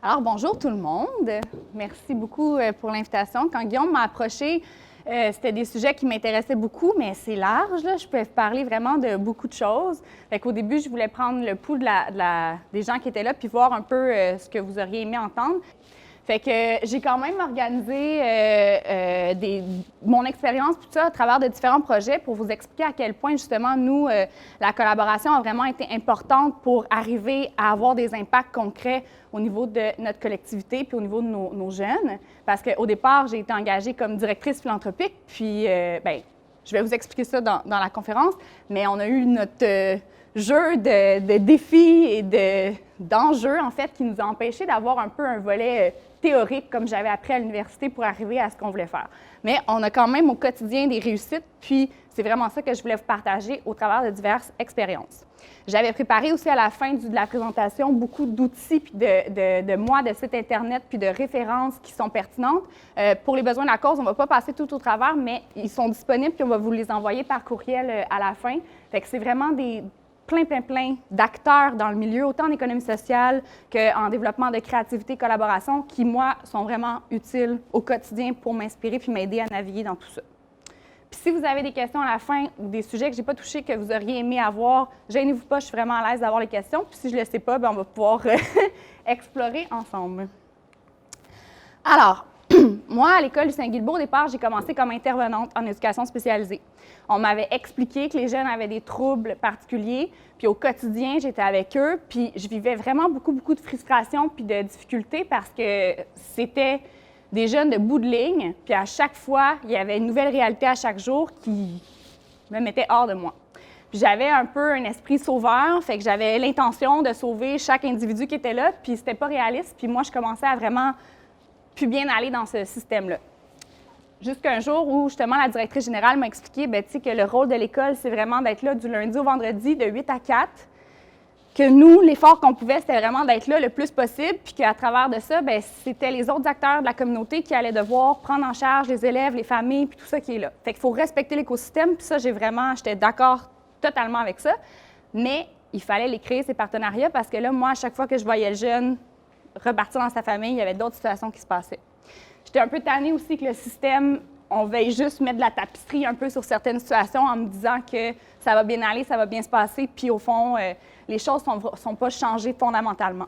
Alors, bonjour tout le monde. Merci beaucoup pour l'invitation. Quand Guillaume m'a approché, c'était des sujets qui m'intéressaient beaucoup, mais c'est large, là. Je peux parler vraiment de beaucoup de choses. Fait qu'au début, je voulais prendre le pouls des gens qui étaient là puis voir un peu ce que vous auriez aimé entendre. Fait que j'ai quand même organisé mon expérience tout ça à travers de différents projets pour vous expliquer à quel point, justement, nous, la collaboration a vraiment été importante pour arriver à avoir des impacts concrets au niveau de notre collectivité puis au niveau de nos jeunes. Parce qu'au départ, j'ai été engagée comme directrice philanthropique, puis, bien, je vais vous expliquer ça dans la conférence, mais on a eu notre jeu de défis et d'enjeux, en fait, qui nous a empêchés d'avoir un peu un volet théorique, comme j'avais appris à l'université pour arriver à ce qu'on voulait faire. Mais on a quand même au quotidien des réussites, puis c'est vraiment ça que je voulais vous partager au travers de diverses expériences. J'avais préparé aussi à la fin de la présentation beaucoup d'outils, puis de sites Internet, puis de références qui sont pertinentes. Pour les besoins de la cause, on ne va pas passer tout au travers, mais ils sont disponibles, puis on va vous les envoyer par courriel à la fin. Fait que c'est vraiment plein d'acteurs dans le milieu, autant en économie sociale qu'en développement de créativité, collaboration, qui, moi, sont vraiment utiles au quotidien pour m'inspirer puis m'aider à naviguer dans tout ça. Puis si vous avez des questions à la fin ou des sujets que je n'ai pas touchés, que vous auriez aimé avoir, gênez-vous pas, je suis vraiment à l'aise d'avoir les questions. Puis si je ne le sais pas, bien, on va pouvoir explorer ensemble. Alors, moi, à l'École du Saint-Guilbeault, au départ, j'ai commencé comme intervenante en éducation spécialisée. On m'avait expliqué que les jeunes avaient des troubles particuliers, puis au quotidien, j'étais avec eux, puis je vivais vraiment beaucoup de frustration puis de difficultés parce que c'était des jeunes de bout de ligne, puis à chaque fois, il y avait une nouvelle réalité à chaque jour qui me mettait hors de moi. Puis j'avais un peu un esprit sauveur, fait que j'avais l'intention de sauver chaque individu qui était là, puis c'était pas réaliste, puis moi, je commençais à vraiment plus bien aller dans ce système-là. Jusqu'à un jour où, justement, la directrice générale m'a expliqué que le rôle de l'école, c'est vraiment d'être là du lundi au vendredi, de 8 à 4, que nous, l'effort qu'on pouvait, c'était vraiment d'être là le plus possible, puis qu'à travers de ça, c'était les autres acteurs de la communauté qui allaient devoir prendre en charge les élèves, les familles, puis tout ça qui est là. Fait qu'il faut respecter l'écosystème, puis ça, j'étais d'accord totalement avec ça, mais il fallait les créer, ces partenariats, parce que là, moi, à chaque fois que je voyais le jeune repartir dans sa famille, il y avait d'autres situations qui se passaient. J'étais un peu tannée aussi que le système, on veuille juste mettre de la tapisserie un peu sur certaines situations en me disant que ça va bien aller, ça va bien se passer, puis au fond, les choses ne sont pas changées fondamentalement.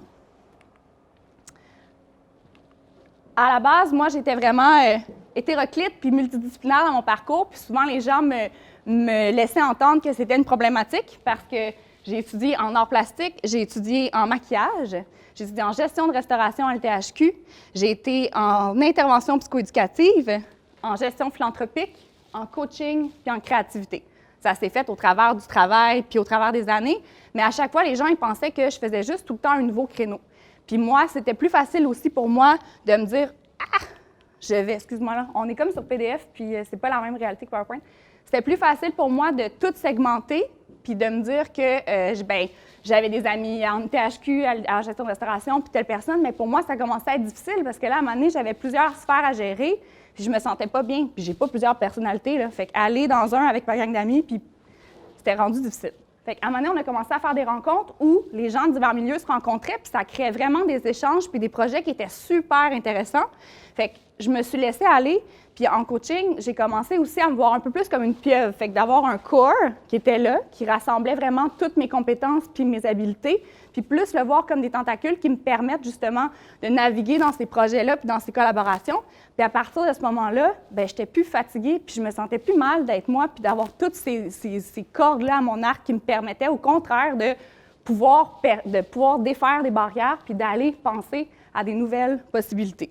À la base, moi, j'étais vraiment hétéroclite puis multidisciplinaire dans mon parcours, puis souvent les gens me laissaient entendre que c'était une problématique parce que j'ai étudié en arts plastiques, j'ai étudié en maquillage, j'ai étudié en gestion de restauration à l'ETHQ, j'ai été en intervention psychoéducative, en gestion philanthropique, en coaching puis en créativité. Ça s'est fait au travers du travail puis au travers des années, mais à chaque fois, les gens ils pensaient que je faisais juste tout le temps un nouveau créneau. Puis moi, c'était plus facile aussi pour moi de me dire « Ah! Excuse-moi là, on est comme sur PDF, puis c'est pas la même réalité que PowerPoint. » C'était plus facile pour moi de tout segmenter puis de me dire que j'avais des amis en THQ, en gestion de restauration, puis telle personne, mais pour moi, ça commençait à être difficile parce que là, à un moment donné, j'avais plusieurs sphères à gérer, puis je me sentais pas bien, puis j'ai pas plusieurs personnalités, là. Fait qu'aller dans un avec ma gang d'amis, puis c'était rendu difficile. Fait qu'à un moment donné, on a commencé à faire des rencontres où les gens de divers milieux se rencontraient, puis ça créait vraiment des échanges, puis des projets qui étaient super intéressants. Fait que je me suis laissée aller, puis en coaching, j'ai commencé aussi à me voir un peu plus comme une pieuvre. Fait que d'avoir un core qui était là, qui rassemblait vraiment toutes mes compétences puis mes habiletés, puis plus le voir comme des tentacules qui me permettent justement de naviguer dans ces projets-là puis dans ces collaborations. Puis à partir de ce moment-là, j'étais plus fatiguée puis je me sentais plus mal d'être moi puis d'avoir toutes ces cordes-là à mon arc qui me permettaient au contraire de pouvoir défaire des barrières puis d'aller penser à des nouvelles possibilités.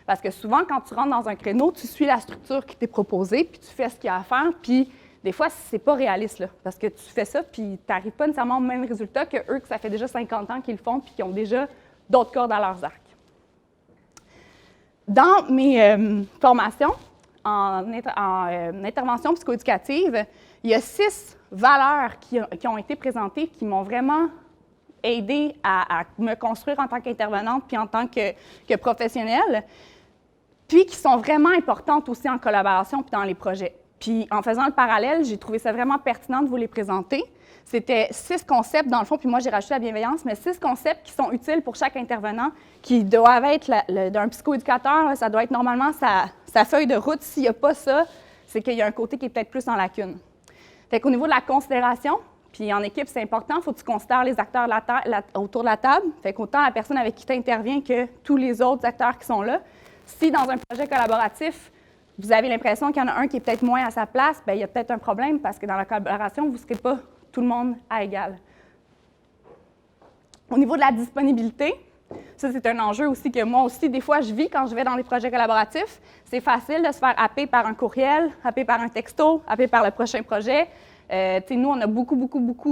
Parce que souvent, quand tu rentres dans un créneau, tu suis la structure qui t'est proposée, puis tu fais ce qu'il y a à faire, puis des fois, c'est pas réaliste, là, parce que tu fais ça, puis tu n'arrives pas nécessairement au même résultat qu'eux, que ça fait déjà 50 ans qu'ils le font, puis qui ont déjà d'autres cordes à leurs arcs. Dans mes formations en intervention psychoéducative, il y a 6 valeurs qui ont été présentées qui m'ont vraiment aidée à me construire en tant qu'intervenante puis en tant que professionnelle, puis qui sont vraiment importantes aussi en collaboration puis dans les projets. Puis en faisant le parallèle, j'ai trouvé ça vraiment pertinent de vous les présenter. C'était 6 concepts dans le fond, puis moi j'ai rajouté la bienveillance, mais 6 concepts qui sont utiles pour chaque intervenant, qui doivent être d'un psychoéducateur, ça doit être normalement sa feuille de route. S'il n'y a pas ça, c'est qu'il y a un côté qui est peut-être plus en lacune. Fait qu'au niveau de la considération, puis en équipe, c'est important, il faut que tu considères les acteurs autour de la table. Fait qu'autant la personne avec qui tu interviens que tous les autres acteurs qui sont là. Si dans un projet collaboratif, vous avez l'impression qu'il y en a un qui est peut-être moins à sa place, bien, il y a peut-être un problème parce que dans la collaboration, vous ne serez pas tout le monde à égal. Au niveau de la disponibilité, ça, c'est un enjeu aussi que moi aussi, des fois, je vis quand je vais dans les projets collaboratifs. C'est facile de se faire happer par un courriel, happer par un texto, happer par le prochain projet. Nous, on a beaucoup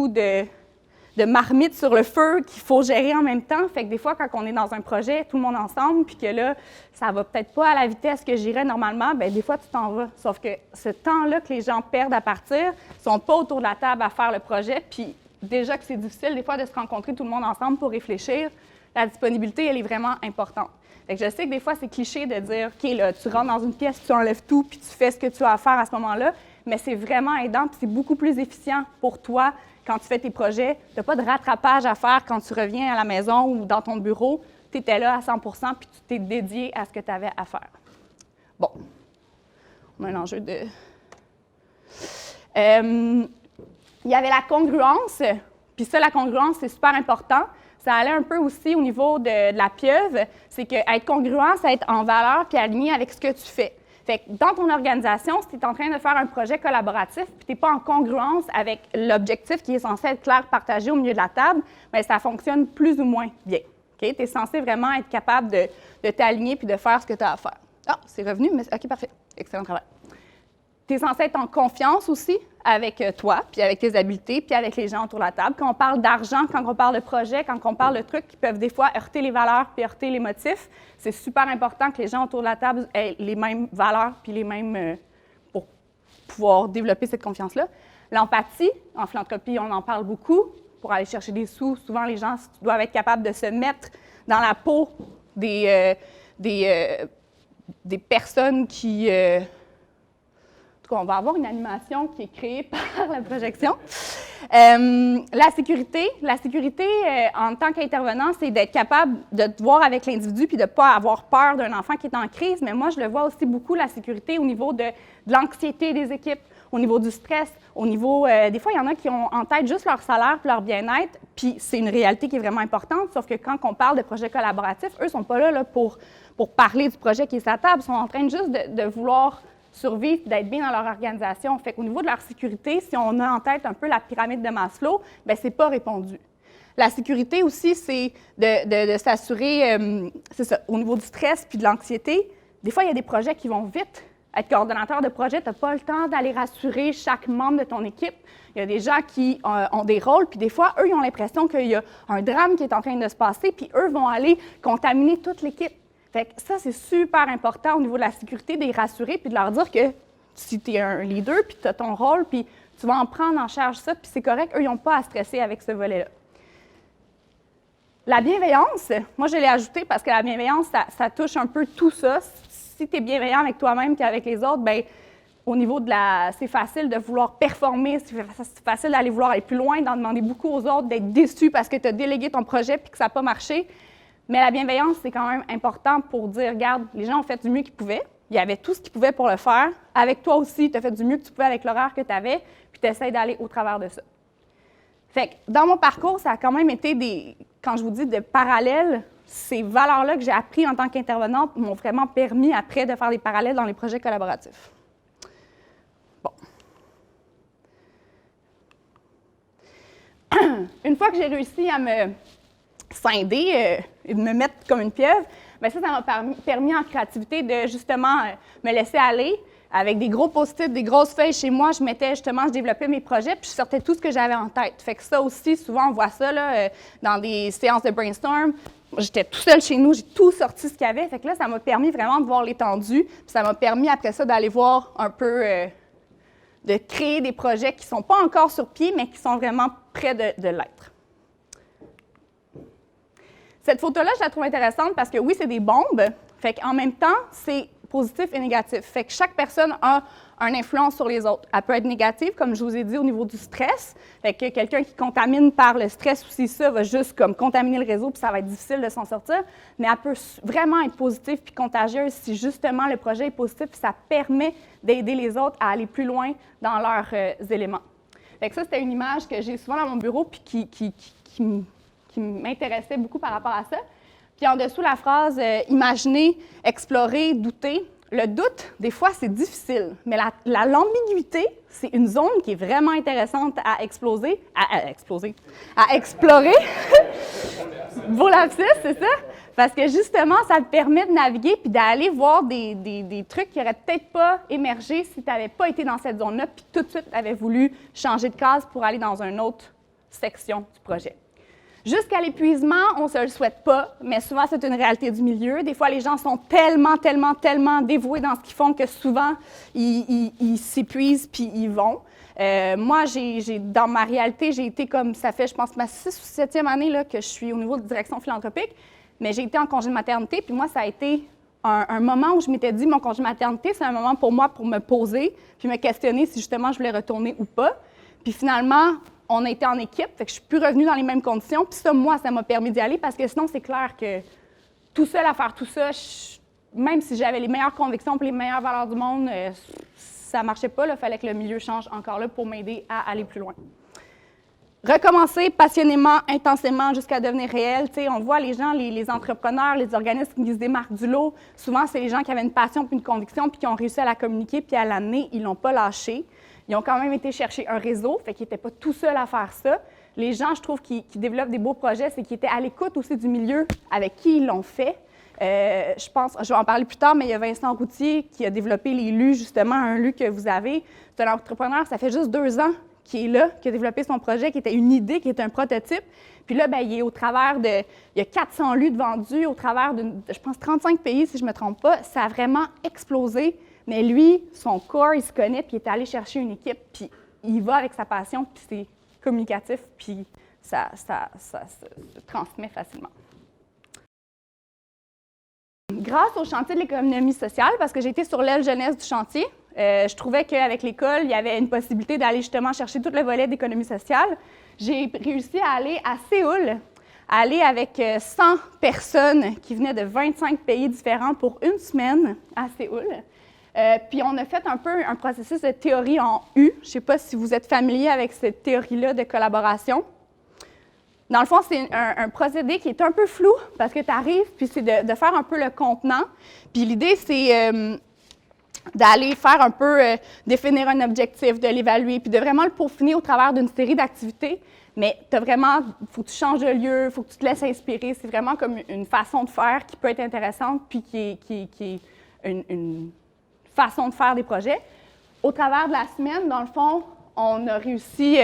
de marmites sur le feu qu'il faut gérer en même temps. Fait que des fois, quand on est dans un projet, tout le monde ensemble, puis que là, ça va peut-être pas à la vitesse que j'irais normalement, bien, des fois, tu t'en vas. Sauf que ce temps-là que les gens perdent à partir, ils sont pas autour de la table à faire le projet, puis déjà que c'est difficile, des fois, de se rencontrer tout le monde ensemble pour réfléchir, la disponibilité, elle est vraiment importante. Fait que je sais que des fois, c'est cliché de dire, OK, là, tu rentres dans une pièce, tu enlèves tout, puis tu fais ce que tu as à faire à ce moment-là, mais c'est vraiment aidant, puis c'est beaucoup plus efficient pour toi quand tu fais tes projets. Tu n'as pas de rattrapage à faire quand tu reviens à la maison ou dans ton bureau. Tu étais là à 100 puis tu t'es dédié à ce que tu avais à faire. Bon, on a un enjeu de... il y avait la congruence, puis ça, la congruence, c'est super important. Ça allait un peu aussi au niveau de la pieuvre, c'est qu'être congruent, c'est être en valeur puis aligné avec ce que tu fais. Fait que dans ton organisation, si tu es en train de faire un projet collaboratif puis tu n'es pas en congruence avec l'objectif qui est censé être clair, partagé au milieu de la table, bien, ça fonctionne plus ou moins bien. Okay? Tu es censé vraiment être capable de t'aligner puis de faire ce que tu as à faire. Ah, c'est revenu, mais OK, parfait. Excellent travail. Tu es censé être en confiance aussi avec toi, puis avec tes habiletés, puis avec les gens autour de la table. Quand on parle d'argent, quand on parle de projet, quand on parle de trucs qui peuvent des fois heurter les valeurs puis heurter les motifs, c'est super important que les gens autour de la table aient les mêmes valeurs puis les mêmes pour pouvoir développer cette confiance-là. L'empathie, en philanthropie, on en parle beaucoup. Pour aller chercher des sous, souvent les gens doivent être capables de se mettre dans la peau des personnes qui... on va avoir une animation qui est créée par la projection. La sécurité en tant qu'intervenant, c'est d'être capable de te voir avec l'individu puis de ne pas avoir peur d'un enfant qui est en crise. Mais moi, je le vois aussi beaucoup, la sécurité, au niveau de l'anxiété des équipes, au niveau du stress, au niveau... des fois, il y en a qui ont en tête juste leur salaire puis leur bien-être, puis c'est une réalité qui est vraiment importante, sauf que quand on parle de projets collaboratifs, eux ne sont pas là pour parler du projet qui est sur la table, ils sont en train juste de vouloir survivre et d'être bien dans leur organisation. Fait qu'au niveau de leur sécurité, si on a en tête un peu la pyramide de Maslow, bien, c'est pas répondu. La sécurité aussi, c'est de s'assurer, c'est ça, au niveau du stress puis de l'anxiété. Des fois, il y a des projets qui vont vite. Être coordonnateur de projet, tu n'as pas le temps d'aller rassurer chaque membre de ton équipe. Il y a des gens qui ont des rôles, puis des fois, eux, ils ont l'impression qu'il y a un drame qui est en train de se passer, puis eux vont aller contaminer toute l'équipe. Fait que ça, c'est super important au niveau de la sécurité, de les rassurer puis de leur dire que si tu es un leader puis tu as ton rôle, puis tu vas en prendre en charge ça, puis c'est correct, eux, ils n'ont pas à stresser avec ce volet-là. La bienveillance, moi, je l'ai ajoutée parce que la bienveillance, ça touche un peu tout ça. Si tu es bienveillant avec toi-même et avec les autres, bien, au niveau de c'est facile de vouloir performer, c'est facile d'aller vouloir aller plus loin, d'en demander beaucoup aux autres, d'être déçu parce que tu as délégué ton projet puis que ça n'a pas marché. Mais la bienveillance, c'est quand même important pour dire, regarde, les gens ont fait du mieux qu'ils pouvaient. Il y avait tout ce qu'ils pouvaient pour le faire. Avec toi aussi, tu as fait du mieux que tu pouvais avec l'horaire que tu avais, puis tu essaies d'aller au travers de ça. Fait que dans mon parcours, ça a quand même été quand je vous dis de parallèles, ces valeurs-là que j'ai apprises en tant qu'intervenante m'ont vraiment permis après de faire des parallèles dans les projets collaboratifs. Bon. Une fois que j'ai réussi à me scinder et de me mettre comme une pieuvre, bien ça m'a permis en créativité de justement me laisser aller avec des gros post-it, des grosses feuilles chez moi. Je développais mes projets puis je sortais tout ce que j'avais en tête. Fait que ça aussi, souvent on voit ça là, dans des séances de brainstorm. J'étais tout seul chez nous, j'ai tout sorti ce qu'il y avait. Fait que là, ça m'a permis vraiment de voir l'étendue. Puis ça m'a permis après ça d'aller voir un peu, de créer des projets qui ne sont pas encore sur pied, mais qui sont vraiment près de l'être. Cette photo-là, je la trouve intéressante parce que oui, c'est des bombes. Fait qu'en même temps, c'est positif et négatif. Fait que chaque personne a une influence sur les autres. Elle peut être négative, comme je vous ai dit, au niveau du stress. Fait que quelqu'un qui contamine par le stress aussi, ça va juste comme contaminer le réseau, puis ça va être difficile de s'en sortir. Mais elle peut vraiment être positive puis contagieuse si justement le projet est positif, puis ça permet d'aider les autres à aller plus loin dans leurs éléments. Fait que ça, c'était une image que j'ai souvent dans mon bureau puis qui m'intéressait beaucoup par rapport à ça. Puis en dessous, la phrase « imaginer, explorer, douter ». Le doute, des fois, c'est difficile, mais l'ambiguïté, c'est une zone qui est vraiment intéressante à explorer. Beau lapsus, c'est ça? Parce que justement, ça te permet de naviguer puis d'aller voir des trucs qui n'auraient peut-être pas émergé si tu n'avais pas été dans cette zone-là, puis tout de suite, tu avais voulu changer de case pour aller dans une autre section du projet. Jusqu'à l'épuisement, on ne se le souhaite pas, mais souvent, c'est une réalité du milieu. Des fois, les gens sont tellement dévoués dans ce qu'ils font que souvent, ils s'épuisent puis ils vont. Moi, dans ma réalité, j'ai été comme, ça fait, je pense, ma 6e ou 7e année là, que je suis au niveau de direction philanthropique, mais j'ai été en congé de maternité, puis moi, ça a été un moment où je m'étais dit, mon congé de maternité, c'est un moment pour moi pour me poser puis me questionner si justement je voulais retourner ou pas. Puis finalement, on a été en équipe, fait que je suis plus revenue dans les mêmes conditions. Puis ça, moi, ça m'a permis d'y aller parce que sinon, c'est clair que tout seul à faire tout ça, même si j'avais les meilleures convictions et les meilleures valeurs du monde, ça ne marchait pas. Il fallait que le milieu change encore là pour m'aider à aller plus loin. Recommencer passionnément, intensément jusqu'à devenir réel. T'sais, on voit les gens, les entrepreneurs, les organismes qui se démarquent du lot. Souvent, c'est les gens qui avaient une passion puis une conviction puis qui ont réussi à la communiquer puis à l'amener. Ils ne l'ont pas lâché. Ils ont quand même été chercher un réseau, fait qu'ils n'étaient pas tout seuls à faire ça. Les gens, je trouve, qui développent des beaux projets, c'est qu'ils étaient à l'écoute aussi du milieu avec qui ils l'ont fait. Je pense, je vais en parler plus tard, mais il y a Vincent Routier qui a développé les LU, justement, un LU que vous avez. C'est un entrepreneur, ça fait juste 2 ans qu'il est là, qui a développé son projet, qui était une idée, qui était un prototype. Puis là, bien, il est au travers de... Il y a 400 LU de vendus au travers de, je pense, 35 pays, si je ne me trompe pas. Ça a vraiment explosé. Mais lui, son corps, il se connaît, puis il est allé chercher une équipe, puis il va avec sa passion, puis c'est communicatif, puis ça se transmet facilement. Grâce au chantier de l'économie sociale, parce que j'ai été sur l'aile jeunesse du chantier, je trouvais qu'avec l'école, il y avait une possibilité d'aller justement chercher tout le volet d'économie sociale. J'ai réussi à aller à Séoul, avec 100 personnes qui venaient de 25 pays différents pour 1 semaine à Séoul. Puis on a fait un peu un processus de théorie en U. Je ne sais pas si vous êtes familier avec cette théorie-là de collaboration. Dans le fond, c'est un procédé qui est un peu flou parce que tu arrives, puis c'est de faire un peu le contenant. Puis l'idée, c'est d'aller faire un peu, définir un objectif, de l'évaluer, puis de vraiment le peaufiner au travers d'une série d'activités. Mais tu as vraiment, il faut que tu changes de lieu, il faut que tu te laisses inspirer. C'est vraiment comme une façon de faire qui peut être intéressante, puis qui est une façon de faire des projets. Au travers de la semaine, dans le fond, on a réussi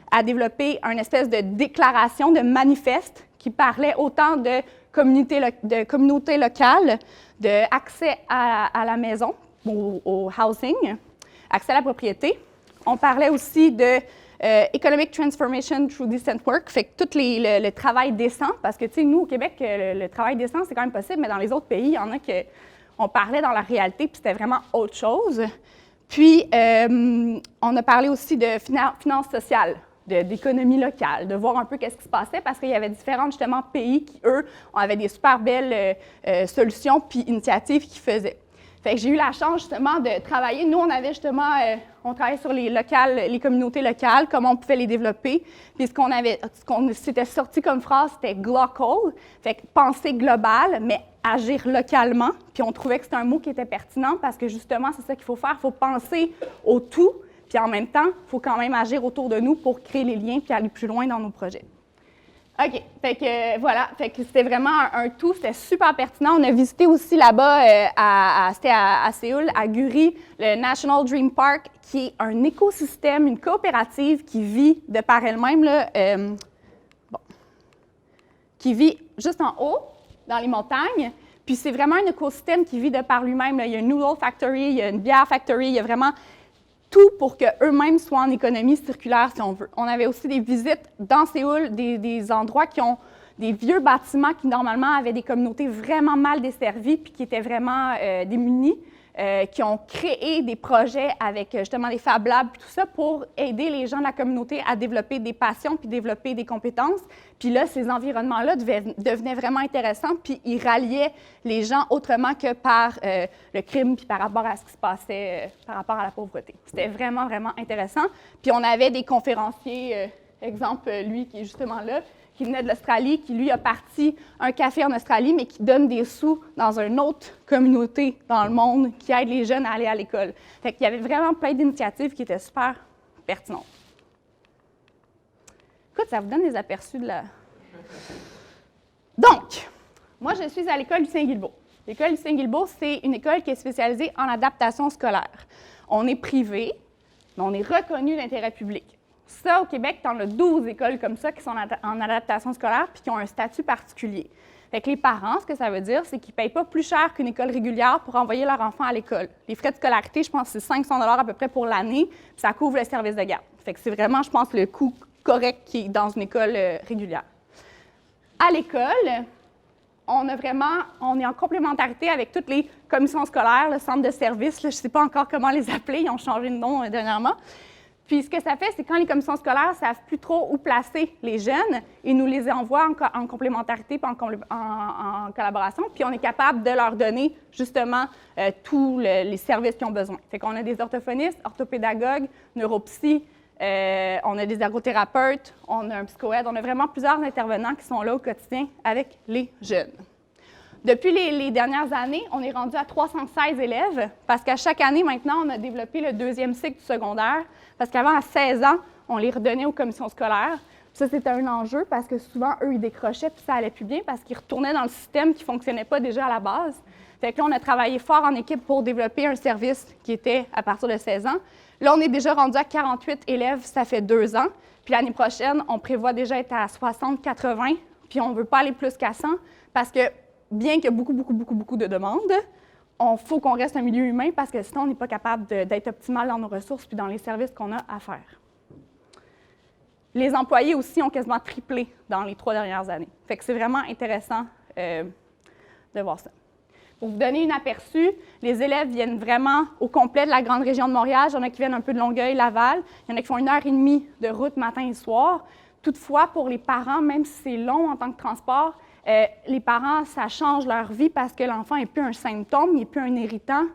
à développer une espèce de déclaration, de manifeste qui parlait autant de communauté locale, d'accès à la maison, au housing, accès à la propriété. On parlait aussi de Economic Transformation Through Decent Work, fait que tout le travail décent, parce que, tu sais, nous, au Québec, le travail décent, c'est quand même possible, mais dans les autres pays, il y en a on parlait dans la réalité, puis c'était vraiment autre chose. Puis, on a parlé aussi de finances sociales, d'économie locale, de voir un peu qu'est-ce qui se passait, parce qu'il y avait différents, justement, pays qui, eux, avaient des super belles solutions puis initiatives qu'ils faisaient. Fait que j'ai eu la chance, justement, de travailler. Nous, on avait, justement, on travaillait sur les communautés locales, comment on pouvait les développer. Puis ce qu'on s'était sorti comme phrase, c'était « glocal », fait que penser global, mais agir localement. Puis on trouvait que c'était un mot qui était pertinent parce que, justement, c'est ça qu'il faut faire. Il faut penser au tout, puis en même temps, il faut quand même agir autour de nous pour créer les liens puis aller plus loin dans nos projets. OK. Fait que voilà. Fait que c'était vraiment un tout. C'était super pertinent. On a visité aussi là-bas, c'était à Séoul, à Guri, le National Dream Park, qui est un écosystème, une coopérative qui vit de par elle-même, là, qui vit juste en haut, dans les montagnes. Puis c'est vraiment un écosystème qui vit de par lui-même. Là. Il y a une noodle factory, il y a une bière factory, il y a vraiment tout pour qu'eux-mêmes soient en économie circulaire, si on veut. On avait aussi des visites dans Séoul, des endroits qui ont des vieux bâtiments qui, normalement, avaient des communautés vraiment mal desservies puis qui étaient vraiment démunies, qui ont créé des projets avec, justement, des Fab Labs et tout ça pour aider les gens de la communauté à développer des passions puis développer des compétences. Puis là, ces environnements-là devenaient vraiment intéressants puis ils ralliaient les gens autrement que par le crime puis par rapport à ce qui se passait, par rapport à la pauvreté. C'était vraiment, vraiment intéressant. Puis on avait des conférenciers, exemple, lui qui est justement là, qui venait de l'Australie, qui, lui, a parti un café en Australie, mais qui donne des sous dans une autre communauté dans le monde qui aide les jeunes à aller à l'école. Fait qu'il y avait vraiment plein d'initiatives qui étaient super pertinentes. Écoute, ça vous donne des aperçus de la... Donc, moi, je suis à l'école Lucien Guilbeault. L'école Lucien Guilbeault, c'est une école qui est spécialisée en adaptation scolaire. On est privé, mais on est reconnu d'intérêt public. Ça, au Québec, tu en as 12 écoles comme ça qui sont en adaptation scolaire puis qui ont un statut particulier. Fait que les parents, ce que ça veut dire, c'est qu'ils ne payent pas plus cher qu'une école régulière pour envoyer leur enfant à l'école. Les frais de scolarité, je pense que c'est 500 $ à peu près pour l'année, puis ça couvre le service de garde. Fait que c'est vraiment, je pense, le coût correct qui est dans une école régulière. À l'école, on est en complémentarité avec toutes les commissions scolaires, le centre de service, je ne sais pas encore comment les appeler, ils ont changé de nom dernièrement. Puis ce que ça fait, c'est quand les commissions scolaires ne savent plus trop où placer les jeunes, ils nous les envoient en complémentarité puis en collaboration, puis on est capable de leur donner justement tous les services qu'ils ont besoin. Fait qu'on a des orthophonistes, orthopédagogues, neuropsy, on a des ergothérapeutes, on a un psychoaide, on a vraiment plusieurs intervenants qui sont là au quotidien avec les jeunes. Depuis les dernières années, on est rendu à 316 élèves parce qu'à chaque année, maintenant, on a développé le deuxième cycle du secondaire parce qu'avant, à 16 ans, on les redonnait aux commissions scolaires. Puis ça, c'était un enjeu parce que souvent, eux, ils décrochaient puis ça allait plus bien parce qu'ils retournaient dans le système qui ne fonctionnait pas déjà à la base. Fait que là, on a travaillé fort en équipe pour développer un service qui était à partir de 16 ans. Là, on est déjà rendu à 48 élèves, ça fait 2 ans. Puis l'année prochaine, on prévoit déjà être à 60, 80, puis on ne veut pas aller plus qu'à 100 parce que bien qu'il y ait beaucoup de demandes, il faut qu'on reste un milieu humain parce que sinon, on n'est pas capable d'être optimal dans nos ressources puis dans les services qu'on a à faire. Les employés aussi ont quasiment triplé dans les 3 dernières années. Fait que c'est vraiment intéressant de voir ça. Pour vous donner un aperçu, les élèves viennent vraiment au complet de la grande région de Montréal. Il y en a qui viennent un peu de Longueuil, Laval. Il y en a qui font 1h30 de route matin et soir. Toutefois, pour les parents, même si c'est long en tant que transport, les parents, ça change leur vie parce que l'enfant n'est plus un symptôme, il n'est plus un irritant.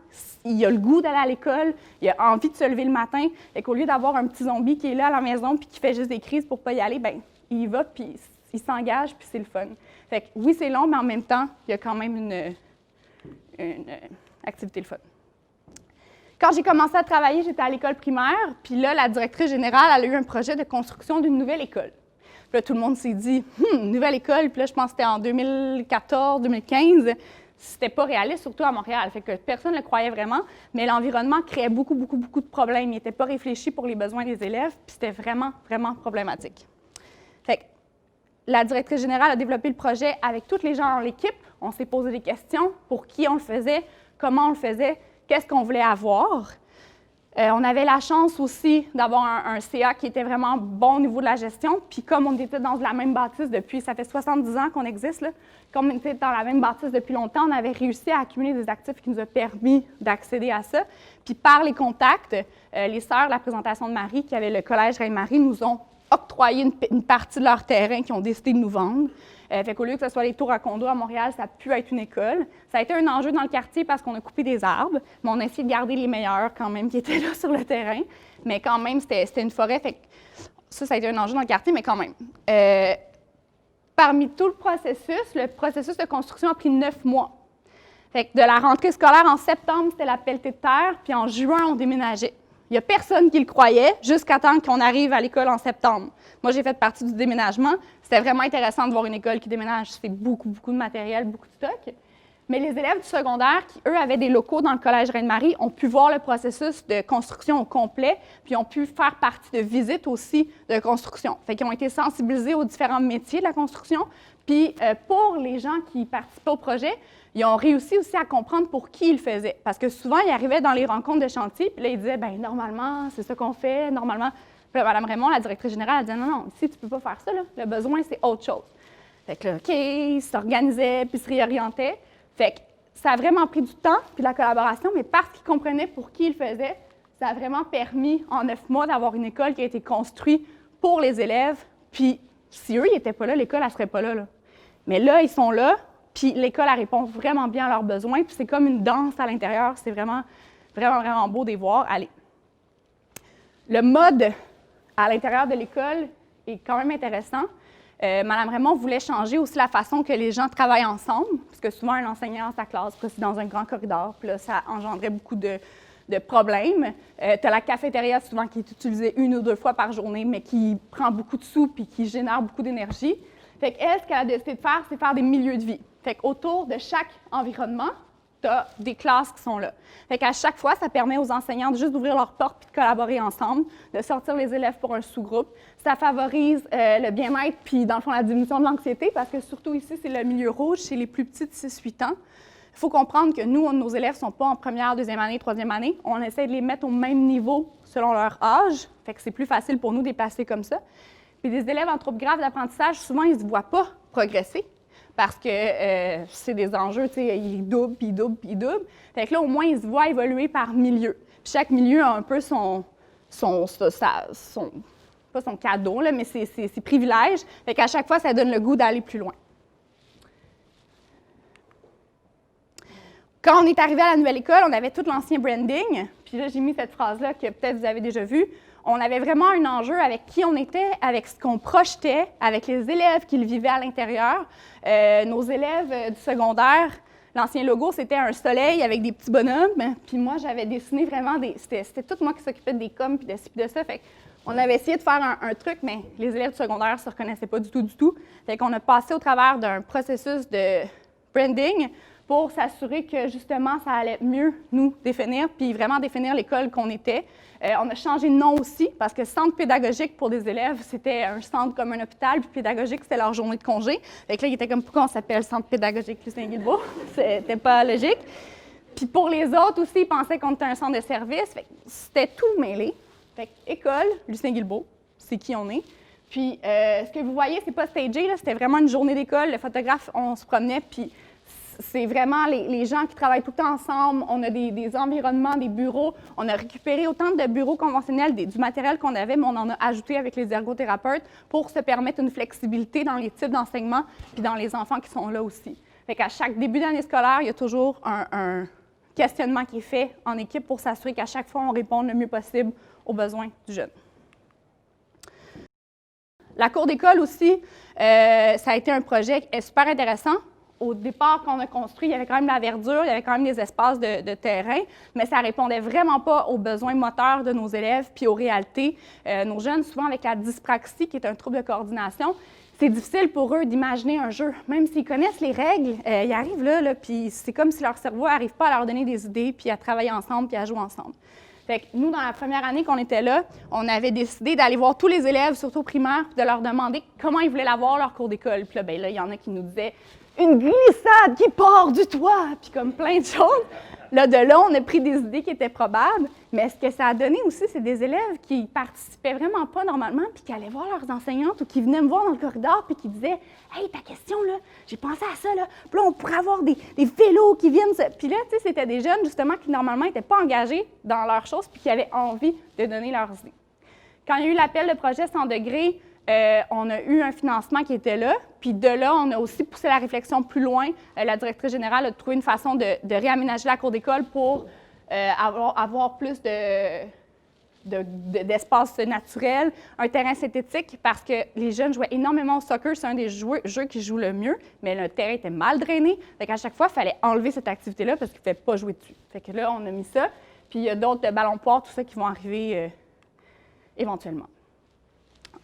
Il a le goût d'aller à l'école, il a envie de se lever le matin. Fait qu'au lieu d'avoir un petit zombie qui est là à la maison puis qui fait juste des crises pour ne pas y aller, bien, il y va puis il s'engage puis c'est le fun. Fait que oui, c'est long, mais en même temps, il y a quand même une activité le fun. Quand j'ai commencé à travailler, j'étais à l'école primaire, puis là, la directrice générale, elle a eu un projet de construction d'une nouvelle école. Puis là, tout le monde s'est dit, nouvelle école, puis là, je pense que c'était en 2014, 2015. C'était pas réaliste, surtout à Montréal. Fait que personne ne le croyait vraiment, mais l'environnement créait beaucoup de problèmes. Il n'était pas réfléchi pour les besoins des élèves, puis c'était vraiment problématique. Fait que la directrice générale a développé le projet avec tous les gens dans l'équipe. On s'est posé des questions, pour qui on le faisait, comment on le faisait, qu'est-ce qu'on voulait avoir. On avait la chance aussi d'avoir un CA qui était vraiment bon au niveau de la gestion. Puis comme on était dans la même bâtisse depuis, ça fait 70 ans qu'on existe, là, comme on était dans la même bâtisse depuis longtemps, on avait réussi à accumuler des actifs qui nous ont permis d'accéder à ça. Puis par les contacts, les sœurs de la présentation de Marie, qui avaient le Collège Reine-Marie, nous ont octroyé une partie de leur terrain qu'ils ont décidé de nous vendre. Fait qu'au lieu que ce soit les tours à condos à Montréal, ça a pu être une école. Ça a été un enjeu dans le quartier parce qu'on a coupé des arbres, mais on a essayé de garder les meilleurs quand même qui étaient là sur le terrain. Mais quand même, c'était une forêt. Fait que ça a été un enjeu dans le quartier, mais quand même. Parmi tout le processus de construction a pris 9 mois. Fait que de la rentrée scolaire en septembre, c'était la pelletée de terre, puis en juin, on déménageait. Il n'y a personne qui le croyait jusqu'à temps qu'on arrive à l'école en septembre. Moi, j'ai fait partie du déménagement. C'était vraiment intéressant de voir une école qui déménage. C'est beaucoup de matériel, beaucoup de stock. Mais les élèves du secondaire, qui, eux, avaient des locaux dans le Collège Reine-Marie, ont pu voir le processus de construction au complet, puis ont pu faire partie de visites aussi de construction. Fait qu'ils ont été sensibilisés aux différents métiers de la construction. Puis, pour les gens qui participaient au projet, ils ont réussi aussi à comprendre pour qui ils le faisaient. Parce que souvent, ils arrivaient dans les rencontres de chantier, puis là, ils disaient, bien, normalement, c'est ça qu'on fait, normalement. Puis là, Mme Raymond, la directrice générale, elle disait, non, ici, tu ne peux pas faire ça, là. Le besoin, c'est autre chose. Fait que là, OK, ils s'organisaient, puis se réorientaient. Fait que ça a vraiment pris du temps, puis de la collaboration, mais parce qu'ils comprenaient pour qui ils le faisaient, ça a vraiment permis, en 9 mois, d'avoir une école qui a été construite pour les élèves. Puis si eux, ils n'étaient pas là, l'école, elle ne serait pas là. Mais là, ils sont là, puis l'école, elle répond vraiment bien à leurs besoins, puis c'est comme une danse à l'intérieur. C'est vraiment, vraiment, vraiment beau de les voir. Allez. Le mode à l'intérieur de l'école est quand même intéressant. Madame Raymond voulait changer aussi la façon que les gens travaillent ensemble, parce que souvent, un enseignant dans sa classe, puis c'est dans un grand corridor, puis là, ça engendrait beaucoup de problèmes. Tu as la cafétéria souvent qui est utilisée 1 ou 2 fois par journée, mais qui prend beaucoup de sous puis qui génère beaucoup d'énergie. Fait qu'elle, ce qu'elle a décidé de faire, c'est faire des milieux de vie. Fait qu'autour de chaque environnement, tu as des classes qui sont là. Fait qu'à chaque fois, ça permet aux enseignants de juste d'ouvrir leurs portes puis de collaborer ensemble, de sortir les élèves pour un sous-groupe. Ça favorise le bien-être puis, dans le fond, la diminution de l'anxiété parce que, surtout ici, c'est le milieu rouge chez les plus petits de 6-8 ans. Il faut comprendre que nous, nos élèves ne sont pas en première, deuxième année, troisième année. On essaie de les mettre au même niveau selon leur âge. Fait que c'est plus facile pour nous de les placer comme ça. Puis des élèves en trouble grave d'apprentissage, souvent, ils ne se voient pas progresser parce que c'est des enjeux, tu sais, ils doublent, puis ils doublent, puis ils doublent. Fait que là, au moins, ils se voient évoluer par milieu. Puis chaque milieu a un peu pas son cadeau, là, mais ses privilèges. Fait qu'à chaque fois, ça donne le goût d'aller plus loin. Quand on est arrivé à la nouvelle école, on avait tout l'ancien branding. Puis là, j'ai mis cette phrase-là que peut-être vous avez déjà vue. On avait vraiment un enjeu avec qui on était, avec ce qu'on projetait, avec les élèves qui le vivaient à l'intérieur. Nos élèves du secondaire, l'ancien logo, c'était un soleil avec des petits bonhommes. Puis moi, j'avais dessiné vraiment c'était tout moi qui s'occupais des coms puis de ci puis de ça. Fait qu'on avait essayé de faire un truc, mais les élèves du secondaire ne se reconnaissaient pas du tout. Fait qu'on a passé au travers d'un processus de branding pour s'assurer que, justement, ça allait mieux nous définir, puis vraiment définir l'école qu'on était. On a changé de nom aussi, parce que centre pédagogique pour des élèves, c'était un centre comme un hôpital, puis pédagogique, c'était leur journée de congé. Fait que là, il était comme, pourquoi on s'appelle centre pédagogique Lucien-Guilbeault? C'était pas logique. Puis pour les autres aussi, ils pensaient qu'on était un centre de service. Fait que c'était tout mêlé. Fait que école, Lucien-Guilbeault, c'est qui on est. Puis ce que vous voyez, c'est pas stagé, là, c'était vraiment une journée d'école. Le photographe, on se promenait, puis c'est vraiment les gens qui travaillent tout le temps ensemble. On a des environnements, des bureaux. On a récupéré autant de bureaux conventionnels, du matériel qu'on avait, mais on en a ajouté avec les ergothérapeutes pour se permettre une flexibilité dans les types d'enseignement puis dans les enfants qui sont là aussi. Fait qu'à chaque début d'année scolaire, il y a toujours un questionnement qui est fait en équipe pour s'assurer qu'à chaque fois, on répond le mieux possible aux besoins du jeune. La cour d'école aussi, ça a été un projet super intéressant. Au départ, quand on a construit, il y avait quand même de la verdure, il y avait quand même des espaces de terrain, mais ça ne répondait vraiment pas aux besoins moteurs de nos élèves puis aux réalités. Nos jeunes, souvent avec la dyspraxie, qui est un trouble de coordination, c'est difficile pour eux d'imaginer un jeu. Même s'ils connaissent les règles, ils arrivent là puis c'est comme si leur cerveau n'arrive pas à leur donner des idées, puis à travailler ensemble, puis à jouer ensemble. Fait que nous, dans la première année qu'on était là, on avait décidé d'aller voir tous les élèves, surtout au primaire, puis de leur demander comment ils voulaient l'avoir, leur cours d'école. Puis là, il y en a qui nous disaient une glissade qui part du toit, puis comme plein de choses. Là, de là, on a pris des idées qui étaient probables, mais ce que ça a donné aussi, c'est des élèves qui participaient vraiment pas normalement, puis qui allaient voir leurs enseignantes ou qui venaient me voir dans le corridor, puis qui disaient « Hey, ta question, là, j'ai pensé à ça, là, puis là, on pourrait avoir des vélos qui viennent... » Puis là, tu sais, c'était des jeunes, justement, qui normalement n'étaient pas engagés dans leurs choses, puis qui avaient envie de donner leurs idées. Quand il y a eu l'appel de projet 100 degrés, on a eu un financement qui était là, puis de là, on a aussi poussé la réflexion plus loin. La directrice générale a trouvé une façon de réaménager la cour d'école pour avoir plus d'espace naturel, un terrain synthétique, parce que les jeunes jouaient énormément au soccer, c'est un des jeux qui joue le mieux, mais le terrain était mal drainé, fait qu'à chaque fois, il fallait enlever cette activité-là parce qu'il ne fallait pas jouer dessus. Fait que là, on a mis ça, puis il y a d'autres ballons poires, tout ça qui vont arriver éventuellement.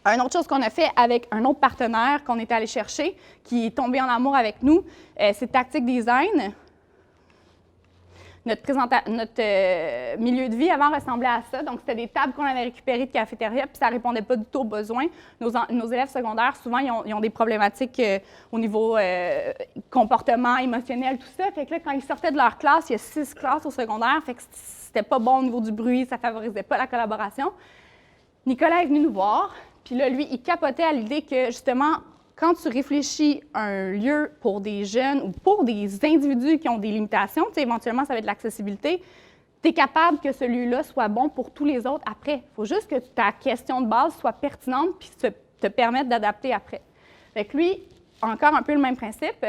Une autre chose qu'on a fait avec un autre partenaire qu'on est allé chercher, qui est tombé en amour avec nous, c'est Tactic Design. Notre milieu de vie avant ressemblait à ça. Donc, c'était des tables qu'on avait récupérées de cafétéria, puis ça ne répondait pas du tout aux besoins. Nos élèves secondaires, souvent, ils ont des problématiques au niveau comportement, émotionnel, tout ça. Fait que là, quand ils sortaient de leur classe, il y a 6 classes au secondaire, fait que c'était pas bon au niveau du bruit, ça ne favorisait pas la collaboration. Nicolas est venu nous voir. Puis là, lui, il capotait à l'idée que, justement, quand tu réfléchis un lieu pour des jeunes ou pour des individus qui ont des limitations, éventuellement, ça va être l'accessibilité, tu es capable que ce lieu-là soit bon pour tous les autres après. Il faut juste que ta question de base soit pertinente puis te permette d'adapter après. Fait que lui, encore un peu le même principe.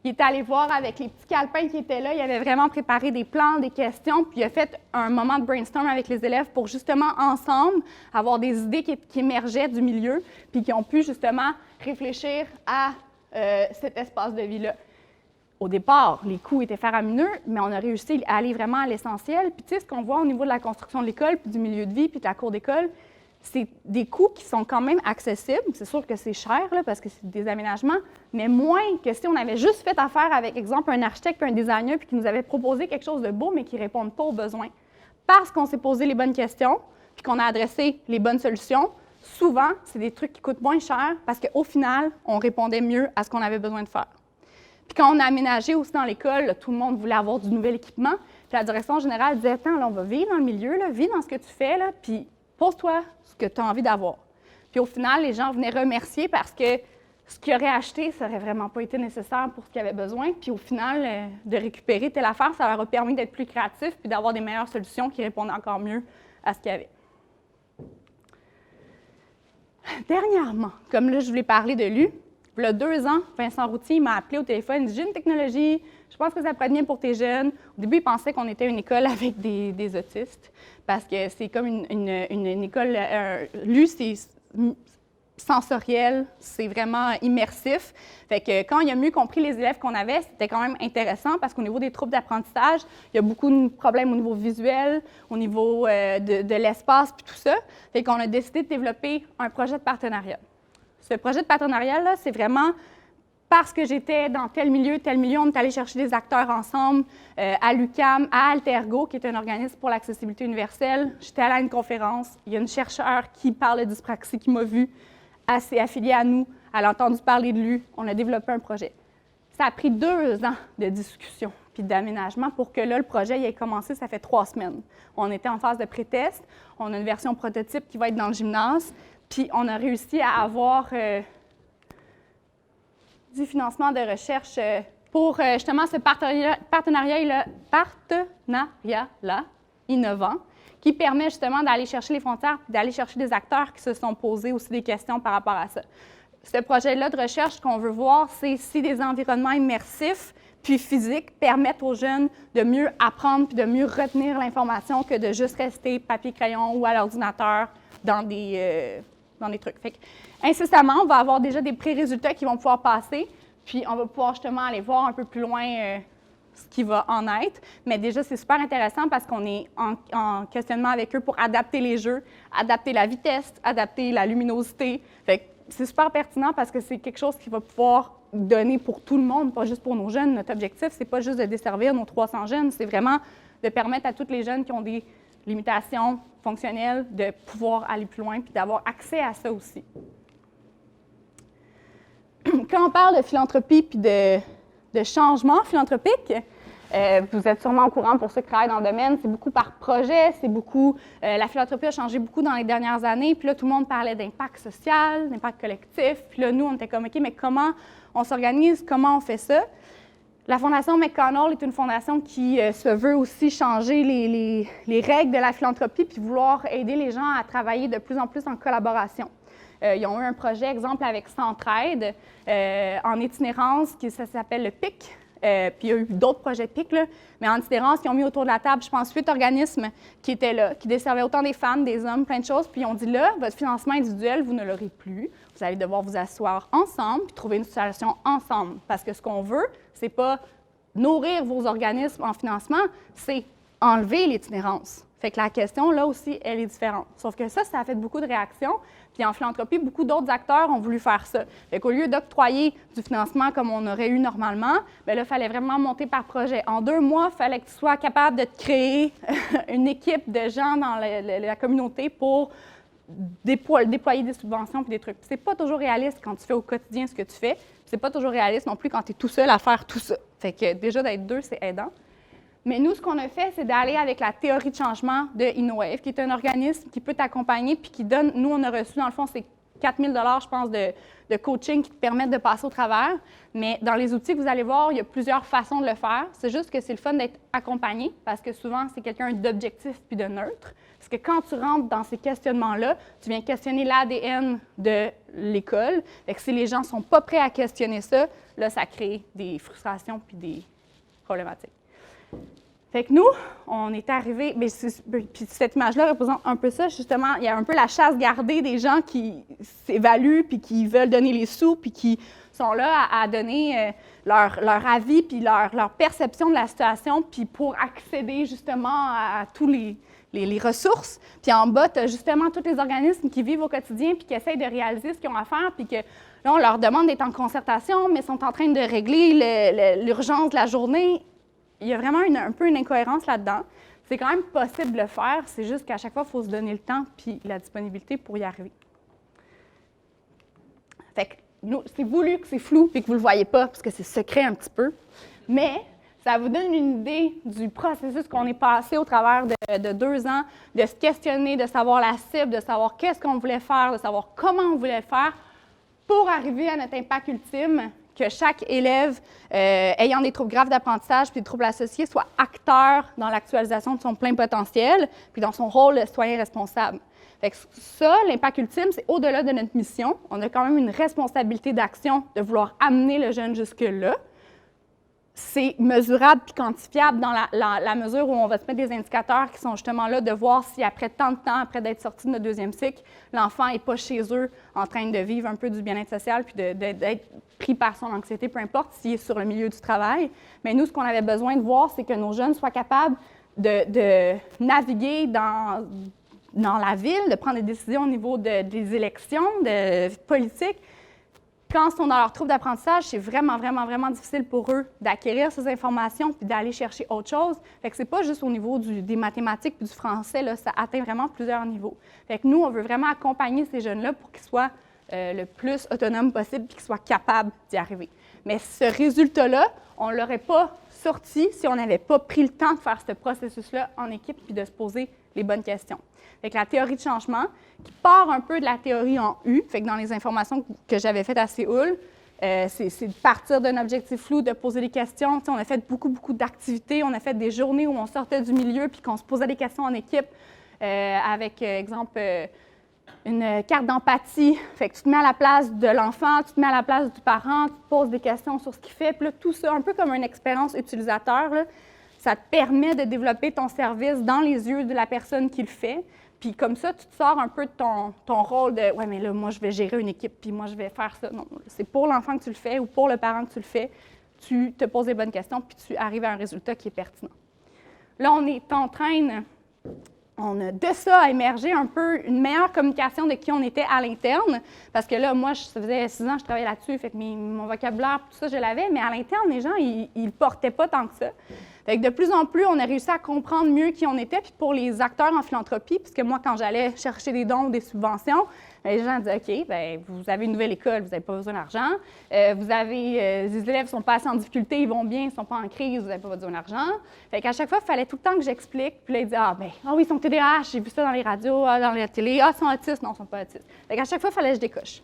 Il est allé voir avec les petits calepins qui étaient là. Il avait vraiment préparé des plans, des questions, puis il a fait un moment de brainstorm avec les élèves pour justement, ensemble, avoir des idées qui émergeaient du milieu, puis qui ont pu justement réfléchir à cet espace de vie-là. Au départ, les coûts étaient faramineux, mais on a réussi à aller vraiment à l'essentiel. Puis tu sais, ce qu'on voit au niveau de la construction de l'école, puis du milieu de vie, puis de la cour d'école, c'est des coûts qui sont quand même accessibles. C'est sûr que c'est cher, là, parce que c'est des aménagements, mais moins que si on avait juste fait affaire avec, exemple, un architecte puis un designer puis qui nous avait proposé quelque chose de beau, mais qui ne répondent pas aux besoins. Parce qu'on s'est posé les bonnes questions puis qu'on a adressé les bonnes solutions, souvent, c'est des trucs qui coûtent moins cher parce qu'au final, on répondait mieux à ce qu'on avait besoin de faire. Puis quand on a aménagé aussi dans l'école, là, tout le monde voulait avoir du nouvel équipement. Puis la direction générale disait, attends, là, on va vivre dans le milieu, là, vis dans ce que tu fais, là, puis pose-toi ce que tu as envie d'avoir. Puis au final, les gens venaient remercier parce que ce qu'ils auraient acheté, ça n'aurait vraiment pas été nécessaire pour ce qu'ils avaient besoin. Puis au final, de récupérer telle affaire, ça leur a permis d'être plus créatifs puis d'avoir des meilleures solutions qui répondaient encore mieux à ce qu'il y avait. Dernièrement, comme là, je voulais parler de lui, il y a 2 ans, Vincent Routier m'a appelé au téléphone, il dit « J'ai une technologie, je pense que ça pourrait être bien pour tes jeunes. » Au début, il pensait qu'on était une école avec des autistes, parce que c'est comme une école, lui, c'est sensoriel, c'est vraiment immersif. Fait que quand il a mieux compris les élèves qu'on avait, c'était quand même intéressant, parce qu'au niveau des troubles d'apprentissage, il y a beaucoup de problèmes au niveau visuel, au niveau de l'espace, puis tout ça. Fait qu'on a décidé de développer un projet de partenariat. Ce projet de partenariat-là, c'est vraiment parce que j'étais dans tel milieu, on est allé chercher des acteurs ensemble, à l'UQAM, à Altergo, qui est un organisme pour l'accessibilité universelle. J'étais allée à une conférence, il y a une chercheure qui parle de dyspraxie qui m'a vue, assez affiliée à nous, elle a entendu parler de lui, on a développé un projet. Ça a pris 2 ans de discussion puis d'aménagement pour que là, le projet il ait commencé, ça fait 3 semaines. On était en phase de pré-test, on a une version prototype qui va être dans le gymnase, puis on a réussi à avoir du financement de recherche pour justement ce partenariat-là innovant qui permet justement d'aller chercher les frontières et d'aller chercher des acteurs qui se sont posés aussi des questions par rapport à ça. Ce projet-là de recherche, ce qu'on veut voir, c'est si des environnements immersifs puis physiques permettent aux jeunes de mieux apprendre puis de mieux retenir l'information que de juste rester papier-crayon ou à l'ordinateur dans des trucs. Fait que, incessamment, on va avoir déjà des pré-résultats qui vont pouvoir passer, puis on va pouvoir justement aller voir un peu plus loin ce qui va en être. Mais déjà, c'est super intéressant parce qu'on est en questionnement avec eux pour adapter les jeux, adapter la vitesse, adapter la luminosité. Fait que c'est super pertinent parce que c'est quelque chose qui va pouvoir donner pour tout le monde, pas juste pour nos jeunes. Notre objectif, c'est pas juste de desservir nos 300 jeunes, c'est vraiment de permettre à tous les jeunes qui ont des limitations fonctionnelles de pouvoir aller plus loin puis d'avoir accès à ça aussi. Quand on parle de philanthropie puis de changement philanthropique, vous êtes sûrement au courant pour ceux qui travaillent dans le domaine, c'est beaucoup par projet, c'est beaucoup... la philanthropie a changé beaucoup dans les dernières années, puis là, tout le monde parlait d'impact social, d'impact collectif, puis là, nous, on était comme, OK, mais comment on s'organise, comment on fait ça? La Fondation McConnell est une fondation qui se veut aussi changer les règles de la philanthropie puis vouloir aider les gens à travailler de plus en plus en collaboration. Ils ont eu un projet, exemple, avec Centraide en itinérance, ça s'appelle le PIC. Puis il y a eu d'autres projets PIC, là, mais en itinérance, ils ont mis autour de la table, je pense, 8 organismes qui étaient là, qui desservaient autant des femmes, des hommes, plein de choses. Puis ils ont dit là, votre financement individuel, vous ne l'aurez plus. Vous allez devoir vous asseoir ensemble puis trouver une solution ensemble. Parce que ce qu'on veut, c'est pas nourrir vos organismes en financement, c'est enlever l'itinérance. Fait que la question, là aussi, elle est différente. Sauf que ça a fait beaucoup de réactions. Puis en philanthropie, beaucoup d'autres acteurs ont voulu faire ça. Fait qu'au lieu d'octroyer du financement comme on aurait eu normalement, bien là, il fallait vraiment monter par projet. En 2 mois, il fallait que tu sois capable de te créer une équipe de gens dans la communauté pour déployer des subventions et des trucs. C'est pas toujours réaliste quand tu fais au quotidien ce que tu fais. C'est pas toujours réaliste non plus quand tu es tout seul à faire tout ça. Fait que déjà, d'être 2, c'est aidant. Mais nous, ce qu'on a fait, c'est d'aller avec la théorie de changement de InnoWave, qui est un organisme qui peut t'accompagner puis qui donne, nous, on a reçu, dans le fond, c'est 4 000 je pense, de coaching qui te permettent de passer au travers. Mais dans les outils que vous allez voir, il y a plusieurs façons de le faire. C'est juste que c'est le fun d'être accompagné parce que souvent, c'est quelqu'un d'objectif puis de neutre. Parce que quand tu rentres dans ces questionnements-là, tu viens questionner l'ADN de l'école. Fait que si les gens ne sont pas prêts à questionner ça, là, ça crée des frustrations puis des problématiques. Fait que nous, on est arrivés, puis cette image-là représente un peu ça, justement, il y a un peu la chasse gardée des gens qui s'évaluent, puis qui veulent donner les sous, puis qui sont là à donner leur avis, puis leur perception de la situation, puis pour accéder justement à tous les ressources. Puis en bas, tu as justement tous les organismes qui vivent au quotidien, puis qui essayent de réaliser ce qu'ils ont à faire, puis que là, on leur demande d'être en concertation, mais sont en train de régler l'urgence de la journée. Il y a vraiment un peu une incohérence là-dedans. C'est quand même possible de le faire, c'est juste qu'à chaque fois, il faut se donner le temps puis la disponibilité pour y arriver. Fait que nous, c'est voulu que c'est flou et que vous ne le voyez pas, parce que c'est secret un petit peu, mais ça vous donne une idée du processus qu'on est passé au travers de 2 ans, de se questionner, de savoir la cible, de savoir qu'est-ce qu'on voulait faire, de savoir comment on voulait le faire pour arriver à notre impact ultime, que chaque élève ayant des troubles graves d'apprentissage puis des troubles associés soit acteur dans l'actualisation de son plein potentiel puis dans son rôle de citoyen responsable. Fait que ça, l'impact ultime, c'est au-delà de notre mission. On a quand même une responsabilité d'action de vouloir amener le jeune jusque-là. C'est mesurable puis quantifiable dans la mesure où on va se mettre des indicateurs qui sont justement là de voir si après tant de temps, après d'être sorti de notre 2e cycle, l'enfant n'est pas chez eux en train de vivre un peu du bien-être social puis d'être pris par son anxiété, peu importe s'il est sur le milieu du travail. Mais nous, ce qu'on avait besoin de voir, c'est que nos jeunes soient capables de naviguer dans la ville, de prendre des décisions au niveau des élections, de politique. Quand ils sont dans leur trouble d'apprentissage, c'est vraiment, vraiment, vraiment difficile pour eux d'acquérir ces informations puis d'aller chercher autre chose. Fait que c'est pas juste au niveau des mathématiques puis du français, là, ça atteint vraiment plusieurs niveaux. Fait que nous, on veut vraiment accompagner ces jeunes-là pour qu'ils soient le plus autonomes possible puis qu'ils soient capables d'y arriver. Mais ce résultat-là, on ne l'aurait pas sorti si on n'avait pas pris le temps de faire ce processus-là en équipe puis de se poser les bonnes questions. Fait que la théorie de changement, qui part un peu de la théorie en U, fait que dans les informations que j'avais faites à Séoul, c'est de partir d'un objectif flou, de poser des questions. T'sais, on a fait beaucoup, beaucoup d'activités. On a fait des journées où on sortait du milieu puis qu'on se posait des questions en équipe avec, exemple, une carte d'empathie. Fait que tu te mets à la place de l'enfant, tu te mets à la place du parent, tu te poses des questions sur ce qu'il fait. Puis là, tout ça, un peu comme une expérience utilisateur, là, ça te permet de développer ton service dans les yeux de la personne qui le fait. Puis comme ça, tu te sors un peu de ton rôle de « ouais, mais là, moi, je vais gérer une équipe, puis moi, je vais faire ça ». Non, c'est pour l'enfant que tu le fais ou pour le parent que tu le fais. Tu te poses les bonnes questions, puis tu arrives à un résultat qui est pertinent. Là, on est en train, de ça a émergé un peu une meilleure communication de qui on était à l'interne. Parce que là, moi, ça faisait 6 ans que je travaillais là-dessus, fait que mon vocabulaire, tout ça, je l'avais, mais à l'interne, les gens, ils ne portaient pas tant que ça. Fait que de plus en plus, on a réussi à comprendre mieux qui on était. Puis pour les acteurs en philanthropie, puisque moi, quand j'allais chercher des dons ou des subventions, bien, les gens disaient « OK, bien, vous avez une nouvelle école, vous n'avez pas besoin d'argent. Vous avez, les élèves ne sont pas assez en difficulté, ils vont bien, ils ne sont pas en crise, vous n'avez pas besoin d'argent. » Fait qu'à chaque fois, il fallait tout le temps que j'explique. Puis là, ils disaient « Ah oui, ils sont TDAH, j'ai vu ça dans les radios, dans la télé. Ah, ils sont autistes. Non, ils ne sont pas autistes. » Fait qu'à chaque fois, il fallait que je décoche.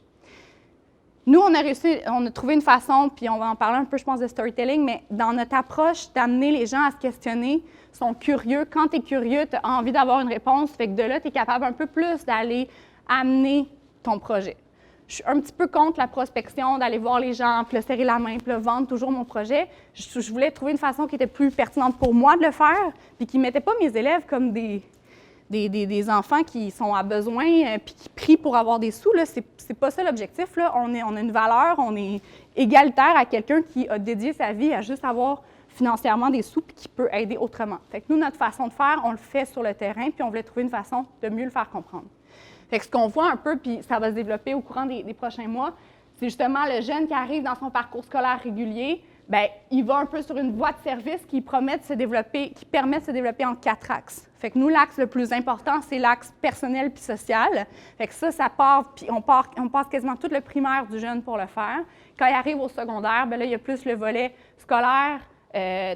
Nous, on a trouvé une façon, puis on va en parler un peu, je pense, de storytelling, mais dans notre approche d'amener les gens à se questionner, sont curieux. Quand tu es curieux, tu as envie d'avoir une réponse, fait que de là, tu es capable un peu plus d'aller amener ton projet. Je suis un petit peu contre la prospection, d'aller voir les gens, puis serrer la main, puis vendre toujours mon projet. Je voulais trouver une façon qui était plus pertinente pour moi de le faire, puis qui ne mettait pas mes élèves comme des enfants qui sont à besoin puis qui prient pour avoir des sous. C'est pas ça l'objectif. Là. On a une valeur, on est égalitaire à quelqu'un qui a dédié sa vie à juste avoir financièrement des sous puis qui peut aider autrement. Fait que nous, notre façon de faire, on le fait sur le terrain puis on voulait trouver une façon de mieux le faire comprendre. Fait que ce qu'on voit un peu, puis ça va se développer au courant des prochains mois, c'est justement le jeune qui arrive dans son parcours scolaire régulier, bien, il va un peu sur une voie de service qui permet de se développer en 4 axes. Fait que nous, l'axe le plus important, c'est l'axe personnel puis social. Fait que ça part, puis on passe quasiment tout le primaire du jeune pour le faire. Quand il arrive au secondaire, bien là, il y a plus le volet scolaire,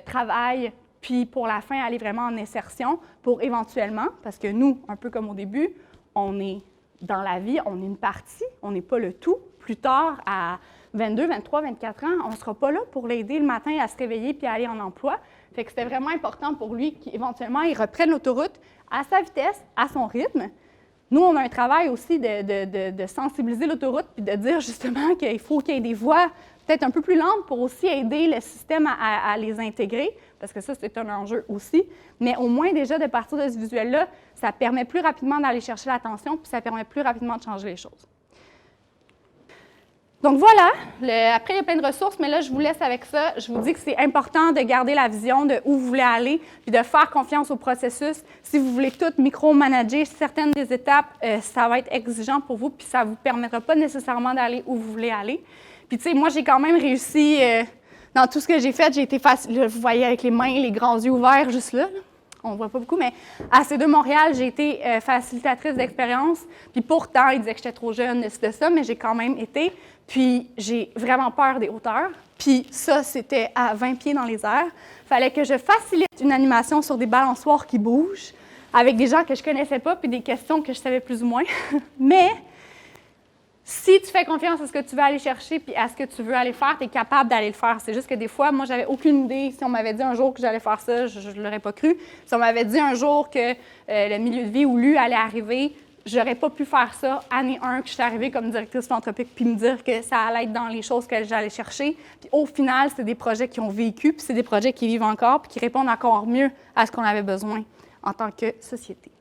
travail, puis pour la fin, aller vraiment en insertion pour éventuellement, parce que nous, un peu comme au début, on est dans la vie, on est une partie, on n'est pas le tout. Plus tard, à 22, 23, 24 ans, on ne sera pas là pour l'aider le matin à se réveiller puis à aller en emploi. Fait que c'était vraiment important pour lui qu'éventuellement, il reprenne l'autoroute à sa vitesse, à son rythme. Nous, on a un travail aussi de sensibiliser l'autoroute puis de dire justement qu'il faut qu'il y ait des voies peut-être un peu plus lentes pour aussi aider le système à les intégrer, parce que ça, c'est un enjeu aussi. Mais au moins, déjà, de partir de ce visuel-là, ça permet plus rapidement d'aller chercher l'attention puis ça permet plus rapidement de changer les choses. Donc voilà, après il y a plein de ressources, mais là je vous laisse avec ça. Je vous dis que c'est important de garder la vision de où vous voulez aller, puis de faire confiance au processus. Si vous voulez tout micro-manager certaines des étapes, ça va être exigeant pour vous, puis ça ne vous permettra pas nécessairement d'aller où vous voulez aller. Puis tu sais, moi j'ai quand même réussi, dans tout ce que j'ai fait, j'ai été facile, là, vous voyez avec les mains, les grands yeux ouverts juste là. On ne voit pas beaucoup, mais à C2 Montréal, j'ai été facilitatrice d'expérience. Puis pourtant, ils disaient que j'étais trop jeune, de ça, mais j'ai quand même été. Puis j'ai vraiment peur des hauteurs. Puis ça, c'était à 20 pieds dans les airs. Il fallait que je facilite une animation sur des balançoires qui bougent, avec des gens que je ne connaissais pas, puis des questions que je savais plus ou moins. Mais si tu fais confiance à ce que tu veux aller chercher puis à ce que tu veux aller faire, tu es capable d'aller le faire. C'est juste que des fois, moi, j'avais aucune idée. Si on m'avait dit un jour que j'allais faire ça, je ne l'aurais pas cru. Si on m'avait dit un jour que le milieu de vie ou l'U allait arriver, j'aurais pas pu faire ça année 1 que je suis arrivée comme directrice philanthropique puis me dire que ça allait être dans les choses que j'allais chercher. Puis au final, c'est des projets qui ont vécu puis c'est des projets qui vivent encore puis qui répondent encore mieux à ce qu'on avait besoin en tant que société.